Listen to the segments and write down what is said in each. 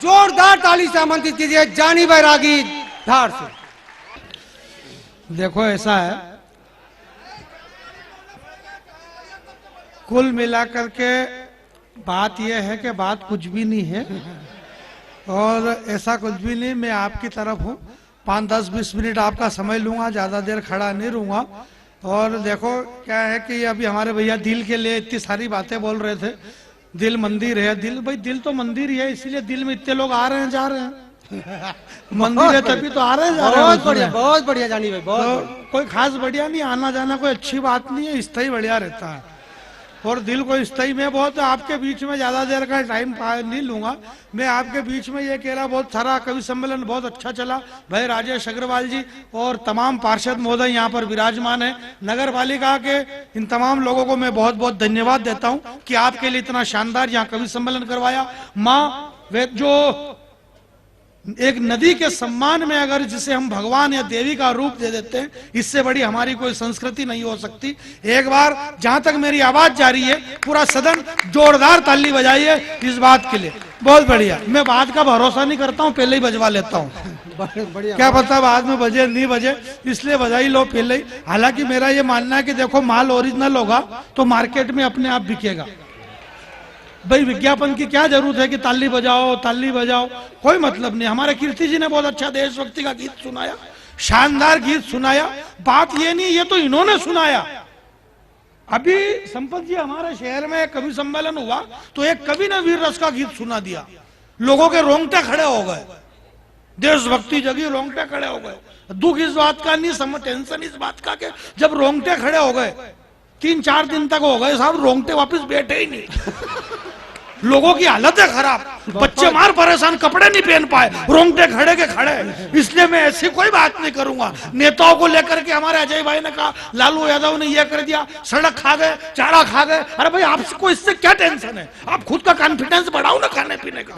जोरदार ताली से आमंत्रित कीजिए जानी बैरागी धार से। देखो ऐसा है, कुल मिलाकर के बात यह है कि बात कुछ भी नहीं है और ऐसा कुछ भी नहीं। मैं आपकी तरफ हूँ, 5-10-20 मिनट आपका समय लूंगा, ज्यादा देर खड़ा नहीं रहूंगा। और देखो क्या है कि अभी हमारे भैया दिल के लिए इतनी सारी बातें बोल रहे थे। दिल मंदिर है, दिल भाई दिल तो मंदिर ही है, इसीलिए दिल में इतने लोग आ रहे हैं जा रहे हैं मंदिर है तभी तो आ रहे हैं जा रहे हैं। बहुत बढ़िया जानी भाई, बहुत तो कोई खास बढ़िया नहीं, आना जाना कोई अच्छी बात नहीं है, स्थायी बढ़िया रहता है। और दिल को स्थायी में बहुत आपके बीच में ज्यादा देर का टाइम नहीं लूंगा। मैं आपके बीच में ये कह रहा, बहुत सारा कवि सम्मेलन बहुत अच्छा चला भाई। राजेश अग्रवाल जी और तमाम पार्षद महोदय यहाँ पर विराजमान है। नगर पालिका के इन तमाम लोगों को मैं बहुत बहुत धन्यवाद देता हूँ कि आपके लिए इतना शानदार यहाँ कवि सम्मेलन करवाया। माँ वे जो एक नदी के सम्मान में अगर जिसे हम भगवान या देवी का रूप दे देते हैं, इससे बड़ी हमारी कोई संस्कृति नहीं हो सकती। एक बार जहां तक मेरी आवाज जा रही है, पूरा सदन जोरदार ताली बजाइए इस बात के लिए। बहुत बढ़िया। मैं बात का भरोसा नहीं करता हूं, पहले ही बजवा लेता हूं। क्या पता बाद में बजे नहीं बजे, इसलिए बजाई लो पहले ही। हालांकि मेरा ये मानना है कि देखो, माल ओरिजिनल होगा तो मार्केट में अपने आप बिकेगा। भाई विज्ञापन की क्या जरूरत है कि ताली बजाओ ताली बजाओ, कोई मतलब नहीं। हमारे कीर्ति जी ने बहुत अच्छा देशभक्ति का गीत सुनाया, शानदार गीत सुनाया। बात ये नहीं, ये तो इन्होंने सुनाया। अभी संपत जी हमारे शहर में कवि सम्मेलन हुआ तो एक कवि ने वीर रस का गीत सुना दिया, लोगों के रोंगटे खड़े हो गए, देशभक्ति जगी, रोंगटे खड़े हो गए। दुख इस बात का नहीं, टेंशन इस बात का कि जब रोंगटे खड़े हो गए, 3-4 दिन तक हो गए साहब, रोंगटे वापस बैठे ही नहीं लोगों की हालत है खराब, बच्चे मार परेशान, कपड़े नहीं पहन पाए, रोंगटे खड़े के खड़े। इसलिए मैं ऐसी कोई बात नहीं करूंगा। नेताओं को लेकर के हमारे अजय भाई ने कहा, लालू यादव ने यह कर दिया, सड़क खा गए, चारा खा गए। अरे भाई आपको इससे क्या टेंशन है? आप खुद का कॉन्फिडेंस बढ़ाओ ना खाने पीने का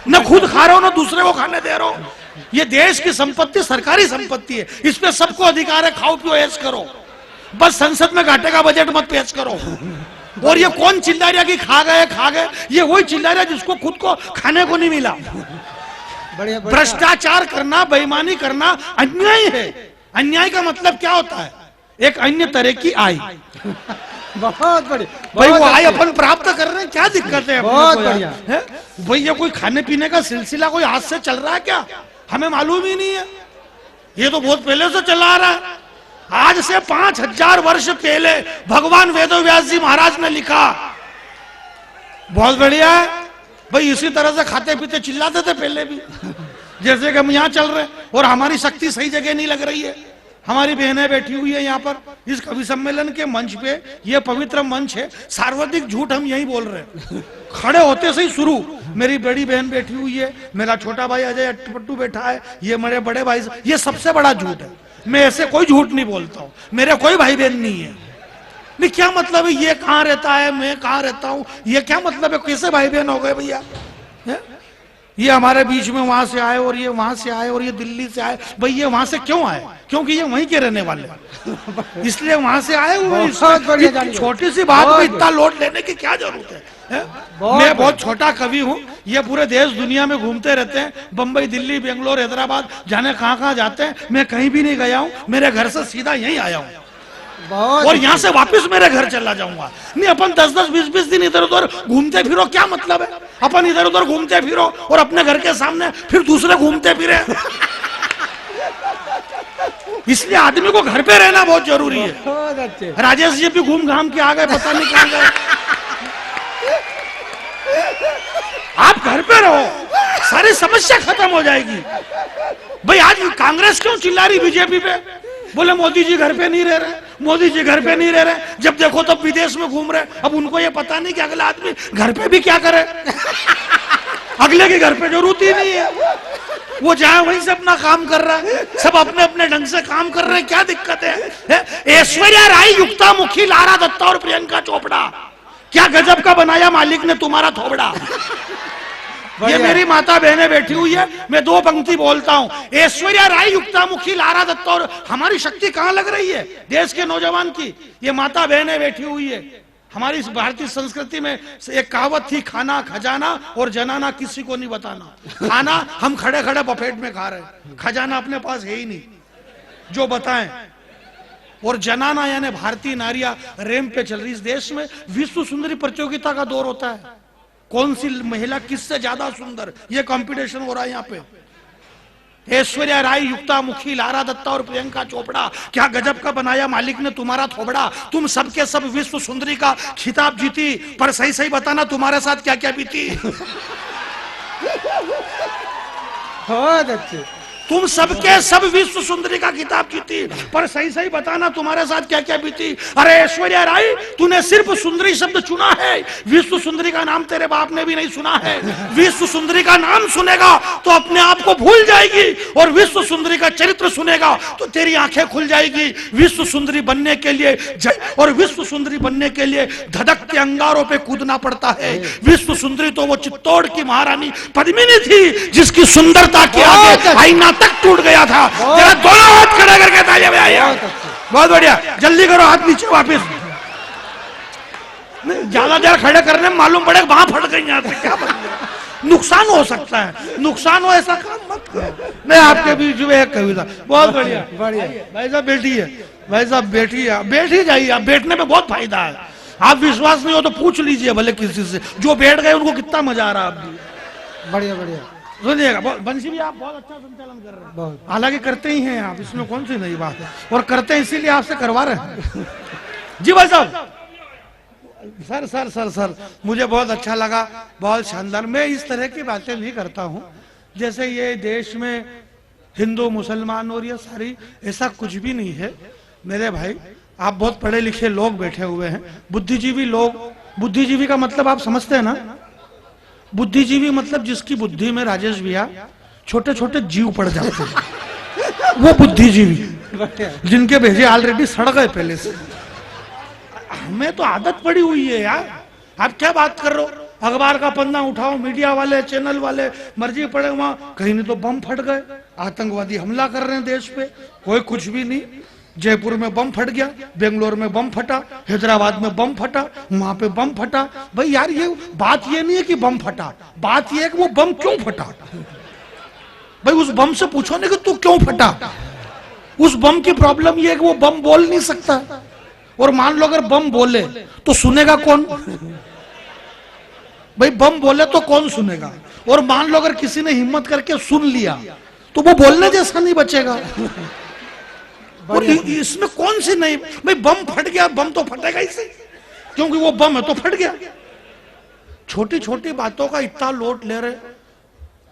न खुद खा रहे हो ना दूसरे को खाने दे रहे हो। ये देश की संपत्ति सरकारी संपत्ति है, इस पे सबको अधिकार है। खाओ पियो ऐश करो, बस संसद में घाटे का बजट मत पेश करो। और ये कौन चिल्ला रहा कि खा गए, ये वही चिल्ला रहा जिसको खुद को खाने को नहीं मिला। भ्रष्टाचार करना, बेईमानी करना अन्याय है। अन्याय का मतलब क्या होता है? एक अन्य तरह की आय। बहुत बढ़िया भाई, वो आय अपन प्राप्त कर रहे हैं, क्या दिक्कत है? बहुत बढ़िया है भाई। ये कोई खाने पीने का सिलसिला कोई हाथ से चल रहा है क्या? हमें मालूम ही नहीं है। ये तो बहुत पहले से चला आ रहा है। आज से 5000 वर्ष पहले भगवान वेदव्यास जी महाराज ने लिखा। बहुत बढ़िया है भाई। इसी तरह से खाते पीते चिल्लाते थे पहले भी, जैसे कि हम यहाँ चल रहे हैं। और हमारी शक्ति सही जगह नहीं लग रही है। हमारी बहनें बैठी हुई है यहाँ पर इस कवि सम्मेलन के मंच पे। ये पवित्र मंच है, सर्वाधिक झूठ हम यही बोल रहे हैं। खड़े होते से ही शुरू। मेरी बड़ी बहन बैठी हुई है, मेरा छोटा भाई अजय अट्टपट्टू बैठा है, ये मेरे बड़े भाई। ये सबसे बड़ा झूठ है। मैं ऐसे कोई झूठ नहीं बोलता हूँ। मेरे कोई भाई बहन नहीं है। नहीं, क्या मतलब है? ये कहाँ रहता है, मैं कहाँ रहता हूँ, ये क्या मतलब है? कैसे भाई बहन हो गए भैया? ये हमारे बीच में वहां से आए और ये वहां से आए और ये दिल्ली से आए। भाई ये वहां से क्यों आए? क्योंकि ये वहीं के रहने वाले इसलिए वहां से आए हुए। छोटी सी बात में इतना लोड लेने की क्या जरूरत है? मैं बहुत छोटा कवि हूँ। ये पूरे देश दुनिया में घूमते रहते हैं, बम्बई, दिल्ली, बेंगलोर, हैदराबाद, जाने कहाँ जाते हैं। मैं कहीं भी नहीं गया हूँ, मेरे घर से सीधा यहीं आया हूँ और यहाँ से वापस मेरे घर चला जाऊंगा। नहीं, अपन 10-10, 20-20 दिन इधर उधर घूमते फिरो, क्या मतलब है? अपन इधर उधर घूमते फिरो और अपने घर के सामने फिर दूसरे घूमते फिरे। इसलिए आदमी को घर पे रहना बहुत जरूरी है। राजेश जी भी घूम घाम के आ गए, पता नहीं कहाँ गए। आप घर पे रहो, सारी समस्या खत्म हो जाएगी। भाई आज कांग्रेस क्यों चिल्ला रही बीजेपी पे? बोले मोदी जी घर पे नहीं रह रहे, मोदी जी घर पे नहीं रह रहे। जब देखो तब विदेश में घूम रहे। अब उनको ये पता नहीं कि अगला आदमी घर पे भी क्या करे। अगले के घर पे जरूरत ही नहीं है, वो जहां वहीं से अपना काम कर रहा है। सब अपने अपने ढंग से काम कर रहे हैं, क्या दिक्कत है? ऐश्वर्या राय, युक्ता मुखी, लारा दत्ता और प्रियंका चोपड़ा, क्या गजब का बनाया मालिक ने तुम्हारा थोबड़ा। ये मेरी माता बहनें बैठी हुई है, मैं 2 पंक्ति बोलता हूँ। ऐश्वर्या राय, युक्तामुखी, लारा दत्ता और हमारी शक्ति कहाँ लग रही है? देश के नौजवान की। ये माता बहनें बैठी हुई है, हमारी इस भारतीय संस्कृति में एक कहावत थी, खाना खजाना और जनाना किसी को नहीं बताना। खाना हम खड़े खड़े बफेट में खा रहे हैं, खजाना अपने पास है ही नहीं जो बताएं। और जनाना यानी भारतीय नारियां रैंप पे चल रही। इस देश में विश्व सुंदरी प्रतियोगिता का दौर होता है, कौन सी महिला किससे ज्यादा सुंदर, ये कंपटीशन हो रहा है यहाँ पे। ऐश्वर्या राय, युक्ता मुखी, लारा दत्ता और प्रियंका चोपड़ा, क्या गजब का बनाया मालिक ने तुम्हारा थोबड़ा। तुम सबके सब विश्व सुंदरी का खिताब जीती, पर सही सही बताना तुम्हारे साथ क्या क्या बीती। बहुत अच्छे। तुम सबके सब विश्व सुंदरी का खिताब जीती, पर सही सही बताना तुम्हारे साथ क्या क्या बीती। अरे ऐश्वर्या राय, तूने सिर्फ सुंदरी शब्द चुना है, विश्व सुंदरी का नाम तेरे बाप ने भी नहीं सुना है। विश्व सुंदरी का नाम सुनेगा तो अपने आप को भूल जाएगी, और विश्व सुंदरी का चरित्र सुनेगा तो तेरी आंखें खुल जाएगी। विश्व सुंदरी बनने के लिए और विश्व सुंदरी बनने के लिए धधकते अंगारों पे कूदना पड़ता है। विश्व सुंदरी तो वो चित्तौड़ की महारानी पद्मिनी थी, जिसकी सुंदरता के आगे आईना तक टूट गया था। जरा दोनों हाथ खड़े करके तालियां बजाइए। बहुत बढ़िया, जल्दी करो, हाथ नीचे वापस। ज्यादा देर खड़े करने में मालूम पड़ेगा वहां फट गई, यहाँ से क्या बन गया, नुकसान हो सकता है। नुकसान हो ऐसा काम मत करो। मैं आपके बीच में एक कविता, बहुत बढ़िया बढ़िया। भाई साहब बैठी है, भाई साहब बैठी है, बैठ ही जाइए, आप बैठने में बहुत फायदा है। आप विश्वास नहीं हो तो पूछ लीजिए भले किसी से, जो बैठ गए उनको कितना मजा आ रहा है। आप बढ़िया बढ़िया सुनिएगा, बंसी भी आप बहुत अच्छा संचालन कर रहे हैं, हालांकि करते ही हैं आप, इसमें कौन सी नई बात है, और करते हैं इसीलिए आपसे करवा रहे हैं। जी भाई साहब। सर सर सर सर मुझे बहुत अच्छा लगा, बहुत शानदार। मैं इस तरह की बातें नहीं करता हूँ जैसे ये देश में हिंदू मुसलमान और ये सारी, ऐसा कुछ भी नहीं है मेरे भाई। आप बहुत पढ़े लिखे लोग बैठे हुए हैं, बुद्धिजीवी लोग। बुद्धिजीवी का मतलब आप समझते हैं ना? बुद्धिजीवी मतलब जिसकी बुद्धि में, राजेश भैया, छोटे छोटे जीव पड़ जाते हैं, वो बुद्धिजीवी। जिनके भेजे ऑलरेडी सड़ गए पहले से। हमें तो आदत पड़ी हुई है यार। आप क्या बात कर रहे हो? अखबार का पन्ना उठाओ, मीडिया वाले, चैनल वाले मर्जी पड़े वहां, कहीं नहीं तो बम फट गए, आतंकवादी हमला कर रहे हैं देश पे, कोई कुछ भी नहीं। जयपुर में बम फट गया, बेंगलोर में बम फटा, हैदराबाद में बम फटा, वहां पे बम फटा। भाई यार, ये बात ये नहीं है कि बम फटा, बात ये है कि वो बम क्यों फटा। भाई उस बम से पूछो ना कि तू क्यों फटा। उस बम की प्रॉब्लम ये है कि वो बम बोल नहीं सकता, और मान लो अगर बम बोले तो सुनेगा कौन? भाई बम बोले तो कौन सुनेगा? और मान लो अगर किसी ने हिम्मत करके सुन लिया तो वो बोलने जैसा नहीं बचेगा। और इसमें कौन सी नहीं, भाई बम फट गया, बम तो फटेगा ही, क्योंकि वो बम है तो फट गया। छोटी छोटी बातों का इतना लोट ले रहे।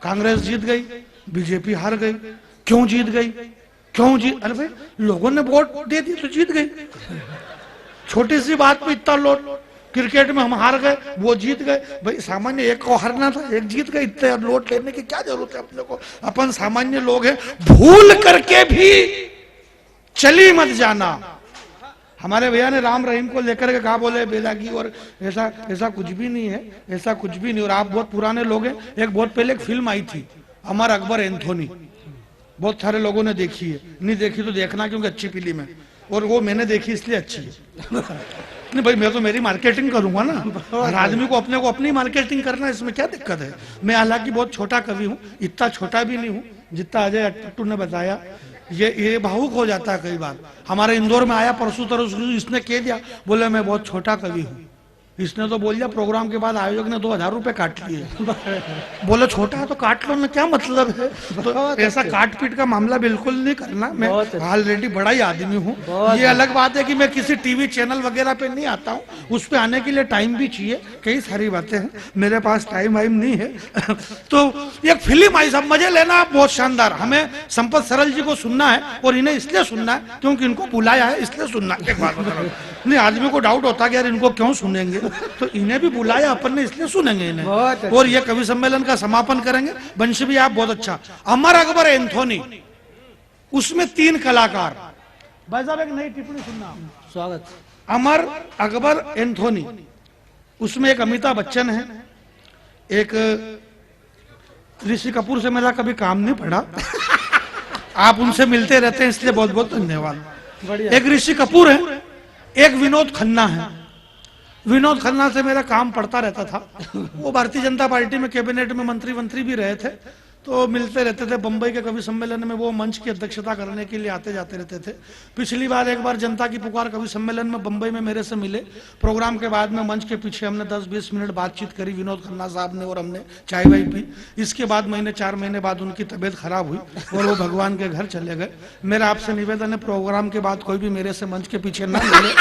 कांग्रेस जीत गई, बीजेपी हार गई। क्यों जीत गई? क्यों जीत? अरे भाई लोगों ने वोट दे दी तो जीत गई। छोटी सी बात पे इतना लोट। क्रिकेट में हम हार गए, वो जीत गए। भाई सामान्य एक को हारना था, एक जीत गए, इतने लोट लेने की क्या जरूरत है अपने को? अपन सामान्य लोग हैं, भूल करके भी चली मत जाना। हमारे भैया ने राम रहीम को लेकर के कहा, बोले बेदागी, और ऐसा ऐसा कुछ भी नहीं है, ऐसा कुछ भी नहीं। और आप बहुत पुराने लोग हैं, एक बहुत पहले एक फिल्म आई थी, अमर अकबर एंथोनी, बहुत सारे लोगों ने देखी है। नहीं देखी तो देखना, क्योंकि अच्छी फिल्म है, और वो मैंने देखी इसलिए अच्छी है। नहीं भाई, मैं तो मेरी मार्केटिंग करूंगा ना, हर आदमी को अपने को अपनी मार्केटिंग करना, इसमें क्या दिक्कत है? मैं हालांकि बहुत छोटा कवि हूँ, इतना छोटा भी नहीं हूँ जितना अजय टट्टू ने बताया। ये भावुक हो जाता है कई बार। हमारे इंदौर में आया परसों तरसों, इसने कह दिया, बोले मैं बहुत छोटा कवि हूँ। इसने तो बोल दिया, प्रोग्राम के बाद आयोजक ने 2000 रुपए काट लिए। बोले छोटा है तो काट लो ना, क्या मतलब है? तो ऐसा काट पीट का मामला बिल्कुल नहीं करना। मैं ऑलरेडी बड़ा ही आदमी हूँ। ये अलग बात है कि मैं किसी टीवी चैनल वगैरह पे नहीं आता हूँ, उस पे आने के लिए टाइम भी चाहिए, कई सारी बातें हैं, मेरे पास टाइम वाइम नहीं है। तो एक फिल्म आई, सब मजे लेना, बहुत शानदार। हमें संपत सरल जी को सुनना है, और इन्हें इसलिए सुनना है क्योंकि इनको बुलाया है, इसलिए सुनना है। एक बात बता, नहीं आदमी को डाउट होता है कि यार इनको क्यों सुनेंगे, तो इन्हें भी बुलाया अपन ने, इसलिए सुनेंगे इन्हें। और ये कवि सम्मेलन का समापन करेंगे। वंश भी आप बहुत अच्छा। अमर अकबर एंथोनी, उसमें 3 कलाकार। भाई साहब एक नई टिप्पणी सुनना, स्वागत। अमर अकबर एंथोनी, उसमें एक अमिताभ बच्चन है, एक ऋषि कपूर से मेरा कभी काम नहीं पड़ा, आप उनसे मिलते रहते हैं इसलिए बहुत बहुत धन्यवाद। एक ऋषि कपूर है, एक विनोद खन्ना है। विनोद खन्ना से मेरा काम पड़ता रहता था। वो भारतीय जनता पार्टी में कैबिनेट में मंत्री भी रहे थे, तो मिलते रहते थे। बंबई के कवि सम्मेलन में वो मंच की अध्यक्षता करने के लिए आते जाते रहते थे। पिछली बार एक बार जनता की पुकार कवि सम्मेलन में बंबई में मेरे से मिले। प्रोग्राम के बाद में मंच के पीछे हमने 10-20 मिनट बातचीत करी, विनोद खन्ना साहब ने और हमने चाय वाई पी। इसके बाद 4 महीने बाद उनकी तबीयत खराब हुई और वो भगवान के घर चले गए। मेरा आपसे निवेदन है, प्रोग्राम के बाद कोई भी मेरे से मंच के पीछे ना मिले।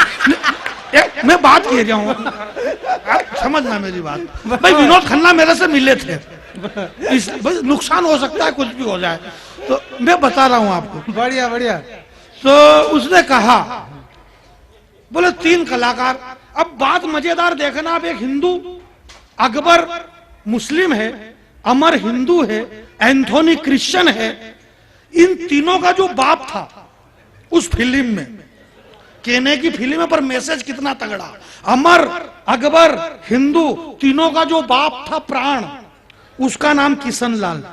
मैं बात कह रहा हूँ, आप समझना मेरी बात। भाई विनोद खन्ना मेरे से मिले थे, बस नुकसान हो सकता है, कुछ भी हो जाए, तो मैं बता रहा हूं आपको। बढ़िया बढ़िया। तो उसने कहा, बोले 3 कलाकार। अब बात मजेदार देखना, आप एक हिंदू, अकबर मुस्लिम है, अमर हिंदू है, एंथोनी क्रिश्चियन है, इन तीनों का जो बाप था उस फिल्म में, कहने की फिल्म है पर मैसेज कितना तगड़ा। अमर, अकबर, हिंदू, तीनों का जो बाप था प्राण, उसका नाम किशन लाल।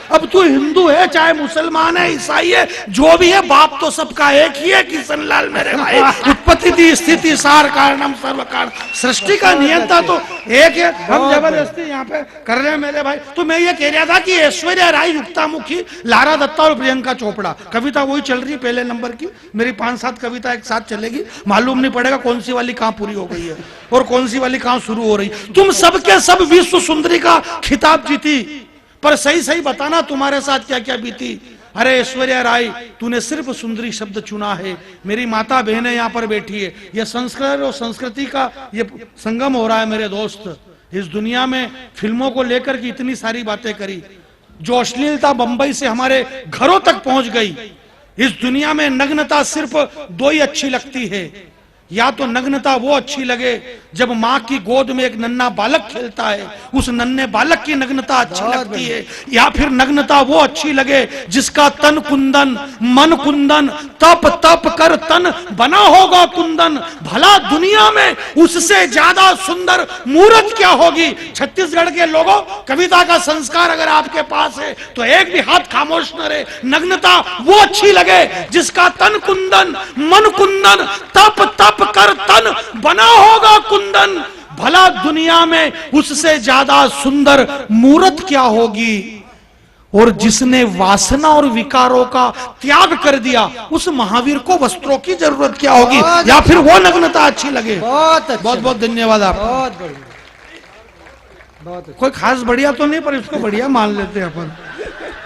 अब तू हिंदू है, चाहे मुसलमान है, ईसाई है, जो भी है, बाप तो सबका एक ही है, किशन लाल मेरे भाई। उत्पत्ति दी स्थिति सार कारणम सर्व कारण, सृष्टि का नियंता तो एक है। हम जबरदस्ती यहाँ पे कर रहे हैं मेरे भाई। तो मैं ये कह रहा था कि ऐश्वर्या राय, युक्तामुखी, लारा दत्ता और प्रियंका चोपड़ा, कविता वही चल रही है पहले नंबर की। मेरी 5-7 कविता एक साथ चलेगी, मालूम नहीं पड़ेगा कौन सी वाली कहाँ पूरी हो गई है और कौन सी वाली कहाँ शुरू हो रही। तुम सबके सब विश्व सुंदरी का खिताब जीती, पर सही सही बताना तुम्हारे साथ क्या क्या बीती। अरे ऐश्वर्या राय, तूने सिर्फ सुंदरी शब्द चुना है। मेरी माता बहनें यहाँ पर बैठी है, यह संस्कार और संस्कृति का ये संगम हो रहा है मेरे दोस्त। इस दुनिया में फिल्मों को लेकर के इतनी सारी बातें करी, जो अश्लीलता बंबई से हमारे घरों तक पहुंच गई। इस दुनिया में नग्नता सिर्फ 2 ही अच्छी लगती है, या तो नग्नता वो अच्छी लगे जब माँ की गोद में एक नन्हा बालक खेलता है, उस नन्हे बालक की नग्नता अच्छी लगती है, या फिर नग्नता वो अच्छी लगे जिसका तन कुंदन, मन कुंदन, तप तप कर तन बना होगा कुंदन। भला दुनिया में उससे ज्यादा सुंदर मूर्त क्या होगी। छत्तीसगढ़ के लोगों, कविता का संस्कार अगर आपके पास है तो एक भी हाथ खामोश न रहे। नग्नता वो अच्छी लगे जिसका तन कुंदन, मन कुंदन, तप तप कर तन बना होगा कुंदन। भला दुनिया में उससे ज्यादा सुंदर मूर्त क्या होगी। और जिसने वासना और विकारों का त्याग कर दिया, उस महावीर को वस्त्रों की जरूरत क्या होगी, या फिर वो नग्नता अच्छी लगे। बहुत बहुत धन्यवाद आप। बहुत बढ़िया, बहुत कोई खास बढ़िया तो नहीं, पर इसको बढ़िया मान लेते हैं अपन।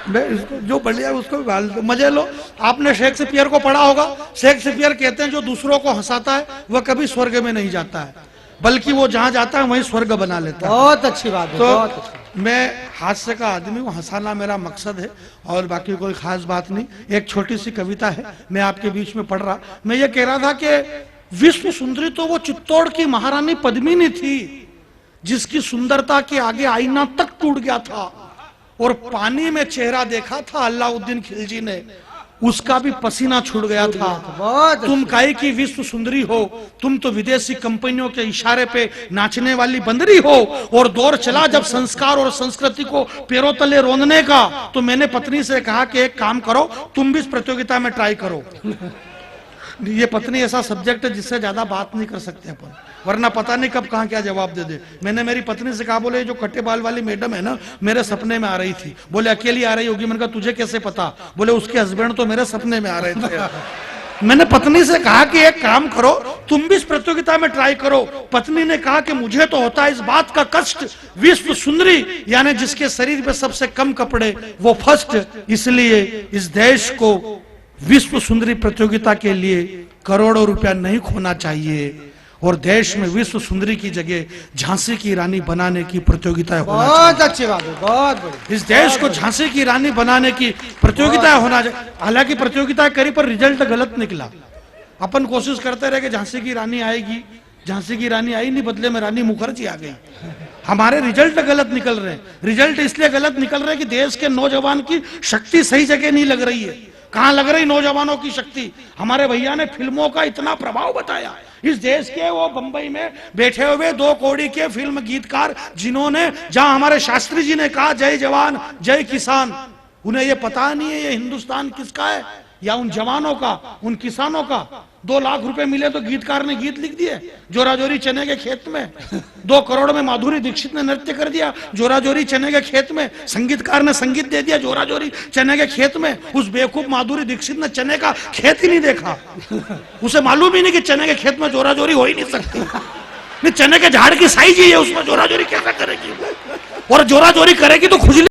इसको जो बढ़िया उसको भी मान लेते, मजे लो। आपने शेक्सपियर को पढ़ा होगा। शेक्सपियर कहते हैं जो दूसरों को हंसाता है वह कभी स्वर्ग में नहीं जाता है, बल्कि वो जहां जाता है वहीं स्वर्ग बना लेता है। बहुत अच्छी बात है। तो बहुत अच्छी। मैं हास्य का आदमी हूँ, हंसाना मेरा मकसद है और बाकी कोई खास बात नहीं। एक छोटी सी कविता है, मैं आपके बीच में पढ़ रहा। मैं ये कह रहा था कि विश्व सुंदरी तो वो चित्तौड़ की महारानी पद्मिनी थी, जिसकी सुंदरता के आगे आईना तक टूट गया था और पानी में चेहरा देखा था अलाउद्दीन खिलजी ने, उसका भी पसीना छूट गया था। तुम काहे की विश्व सुंदरी हो, तुम तो विदेशी कंपनियों के इशारे पे नाचने वाली बंदरी हो। और दौर चला जब संस्कार और संस्कृति को पैरों तले रोंदने का, तो मैंने पत्नी से कहा कि एक काम करो, तुम भी इस प्रतियोगिता में ट्राई करो। ये पत्नी ऐसा सब्जेक्ट है जिससे ज्यादा बात नहीं कर सकते अपन, वरना पता नहीं कब कहाँ क्या जवाब दे दे। मैंने मेरी पत्नी से कहा, बोले जो कट्टे बाल वाली मैडम है ना, मेरे सपने में आ रही थी। बोले अकेली आ रही होगी। मैंने कहा तुझे कैसे पता? बोले उसके हस्बैंड तो मेरे सपने में आ रहे थे। मैंने पत्नी से कहा कि एक काम करो, तुम भी इस प्रतियोगिता में ट्राई करो। पत्नी ने कहा कि मुझे तो होता है इस बात का कष्ट, विश्व सुंदरी यानी जिसके शरीर पे सबसे कम कपड़े वो फर्स्ट, इसलिए इस देश को विश्व सुंदरी प्रतियोगिता के लिए करोड़ों रुपया नहीं खोना चाहिए और देश में विश्व सुंदरी की जगह झांसी की रानी बनाने की प्रतियोगिता होना चाहिए। बहुत अच्छी बात है, बहुत बढ़िया। इस देश को झांसी की रानी बनाने की प्रतियोगिता होना चाहिए। हालांकि प्रतियोगिता करी पर रिजल्ट गलत निकला। अपन कोशिश करते रहे कि झांसी की रानी आएगी, झांसी की रानी आई नहीं, बदले में रानी मुखर्जी आ गई। हमारे रिजल्ट गलत निकल रहे हैं। रिजल्ट इसलिए गलत निकल रहे हैं कि देश के नौजवान की शक्ति सही जगह नहीं लग रही है। कहां लग रही नौजवानों की शक्ति? हमारे भैया ने फिल्मों का इतना प्रभाव बताया। इस देश के वो बंबई में बैठे हुए 2 कौड़ी के फिल्म गीतकार, जिन्होंने जहां हमारे शास्त्री जी ने कहा जय जवान जय किसान, उन्हें ये पता नहीं है ये हिंदुस्तान किसका है, या उन जवानों का, उन किसानों का 2 लाख रुपए मिले तो गीतकार ने गीत लिख दिए जोराजोरी चने के खेत में। 2 करोड़ में माधुरी दीक्षित ने नृत्य कर दिया जोराजोरी चने के खेत में। संगीतकार ने संगीत दे दिया जोराजोरी चने के खेत में। उस बेवकूफ माधुरी दीक्षित ने चने का खेत ही नहीं देखा, उसे मालूम ही नहीं कि चने के खेत में जोराजोरी हो ही नहीं सकती। नहीं, चने के झाड़ की साइज ही है, उसमें जोराजोरी कैसा करेगी? और जोराजोरी करेगी तो खुजली